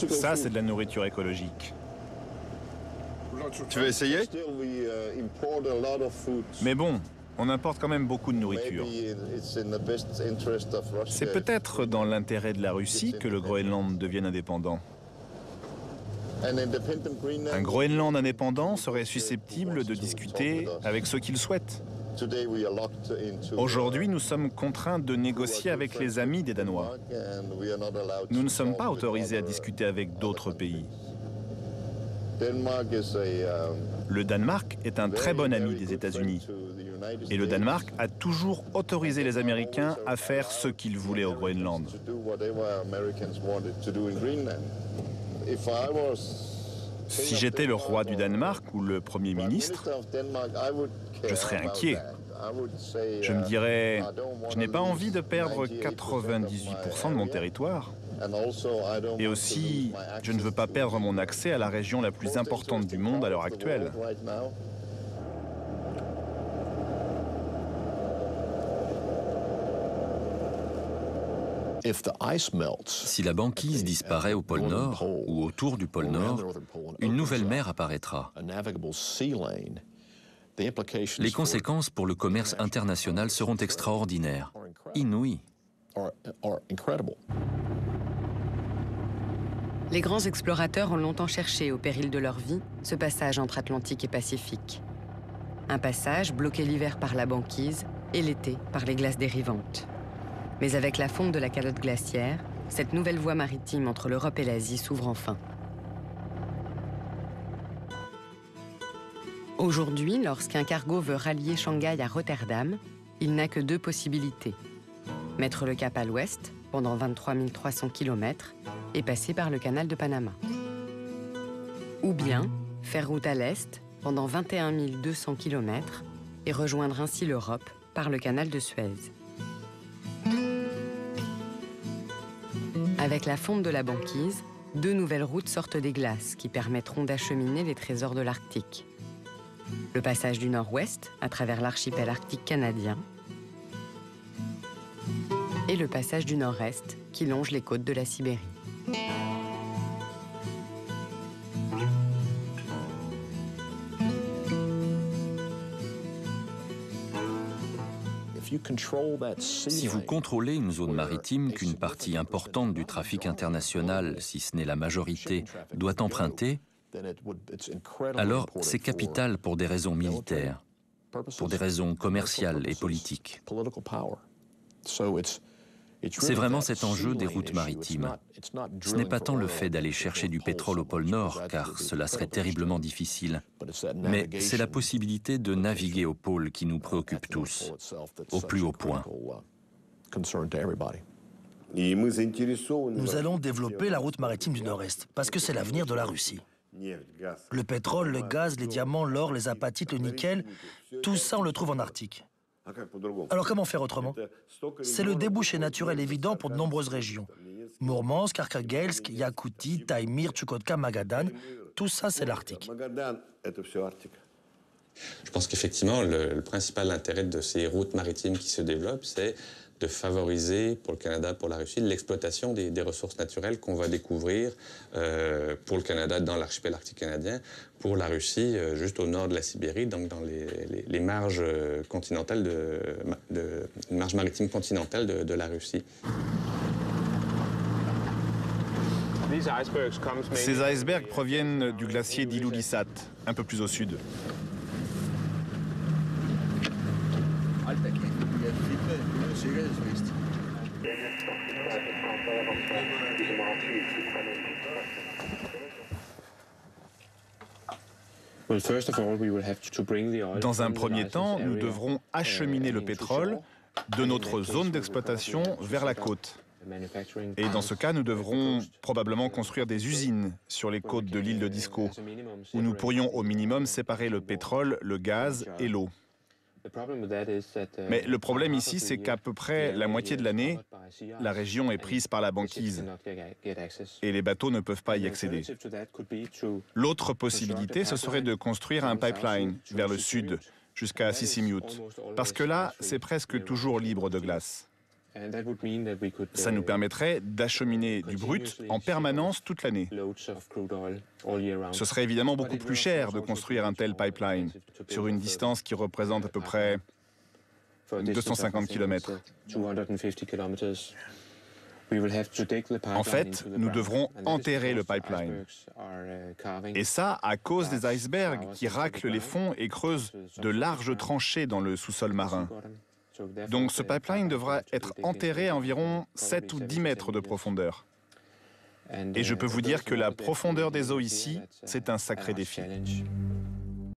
Ça, c'est de la nourriture écologique. Tu veux essayer? Mais bon, on importe quand même beaucoup de nourriture. C'est peut-être dans l'intérêt de la Russie que le Groenland devienne indépendant. Un Groenland indépendant serait susceptible de discuter avec ceux qui le souhaitent. Aujourd'hui, nous sommes contraints de négocier avec les amis des Danois. Nous ne sommes pas autorisés à discuter avec d'autres pays. Le Danemark est un très bon ami des États-Unis. Et le Danemark a toujours autorisé les Américains à faire ce qu'ils voulaient au Groenland. Si j'étais le roi du Danemark ou le Premier ministre, je serais inquiet. Je me dirais, je n'ai pas envie de perdre 98% de mon territoire. Et aussi, je ne veux pas perdre mon accès à la région la plus importante du monde à l'heure actuelle. Si la banquise disparaît au pôle Nord ou autour du pôle Nord, une nouvelle mer apparaîtra. Les conséquences pour le commerce international seront extraordinaires, inouïes. Les grands explorateurs ont longtemps cherché, au péril de leur vie, ce passage entre Atlantique et Pacifique. Un passage bloqué l'hiver par la banquise et l'été par les glaces dérivantes. Mais avec la fonte de la calotte glaciaire, cette nouvelle voie maritime entre l'Europe et l'Asie s'ouvre enfin. Aujourd'hui, lorsqu'un cargo veut rallier Shanghai à Rotterdam, il n'a que deux possibilités. Mettre le cap à l'ouest, pendant 23 300 km, et passer par le canal de Panama. Ou bien faire route à l'est, pendant 21 200 km, et rejoindre ainsi l'Europe par le canal de Suez. Avec la fonte de la banquise, deux nouvelles routes sortent des glaces qui permettront d'acheminer les trésors de l'Arctique. Le passage du nord-ouest à travers l'archipel arctique canadien et le passage du nord-est qui longe les côtes de la Sibérie. Si vous contrôlez une zone maritime qu'une partie importante du trafic international, si ce n'est la majorité, doit emprunter, alors c'est capital pour des raisons militaires, pour des raisons commerciales et politiques. C'est vraiment cet enjeu des routes maritimes. Ce n'est pas tant le fait d'aller chercher du pétrole au pôle Nord, car cela serait terriblement difficile, mais c'est la possibilité de naviguer au pôle qui nous préoccupe tous, au plus haut point. Nous allons développer la route maritime du Nord-Est, parce que c'est l'avenir de la Russie. Le pétrole, le gaz, les diamants, l'or, les apatites, le nickel, tout ça on le trouve en Arctique. Alors comment faire autrement? C'est le débouché naturel évident pour de nombreuses régions. Mourmansk, Arkhangelsk, Yakoutie, Taïmyr, Tchoukotka, Magadan, tout ça c'est l'Arctique. Je pense qu'effectivement, le principal intérêt de ces routes maritimes qui se développent, c'est de favoriser pour le Canada, pour la Russie, l'exploitation des ressources naturelles qu'on va découvrir pour le Canada dans l'archipel arctique canadien, pour la Russie juste au nord de la Sibérie, donc dans les marges continentales une marge maritime continentale de la Russie. Ces icebergs proviennent du glacier d'Ilulissat, un peu plus au sud. Dans un premier temps, nous devrons acheminer le pétrole de notre zone d'exploitation vers la côte. Et dans ce cas, nous devrons probablement construire des usines sur les côtes de l'île de Disco, où nous pourrions au minimum séparer le pétrole, le gaz et l'eau. Mais le problème ici, c'est qu'à peu près la moitié de l'année, la région est prise par la banquise et les bateaux ne peuvent pas y accéder. L'autre possibilité, ce serait de construire un pipeline vers le sud, jusqu'à Sisimiut, parce que là, c'est presque toujours libre de glace. Ça nous permettrait d'acheminer du brut en permanence toute l'année. Ce serait évidemment beaucoup plus cher de construire un tel pipeline sur une distance qui représente à peu près 250 km. En fait, nous devrons enterrer le pipeline. Et ça à cause des icebergs qui raclent les fonds et creusent de larges tranchées dans le sous-sol marin. Donc ce pipeline devra être enterré à environ 7 ou 10 mètres de profondeur. Et je peux vous dire que la profondeur des eaux ici, c'est un sacré défi.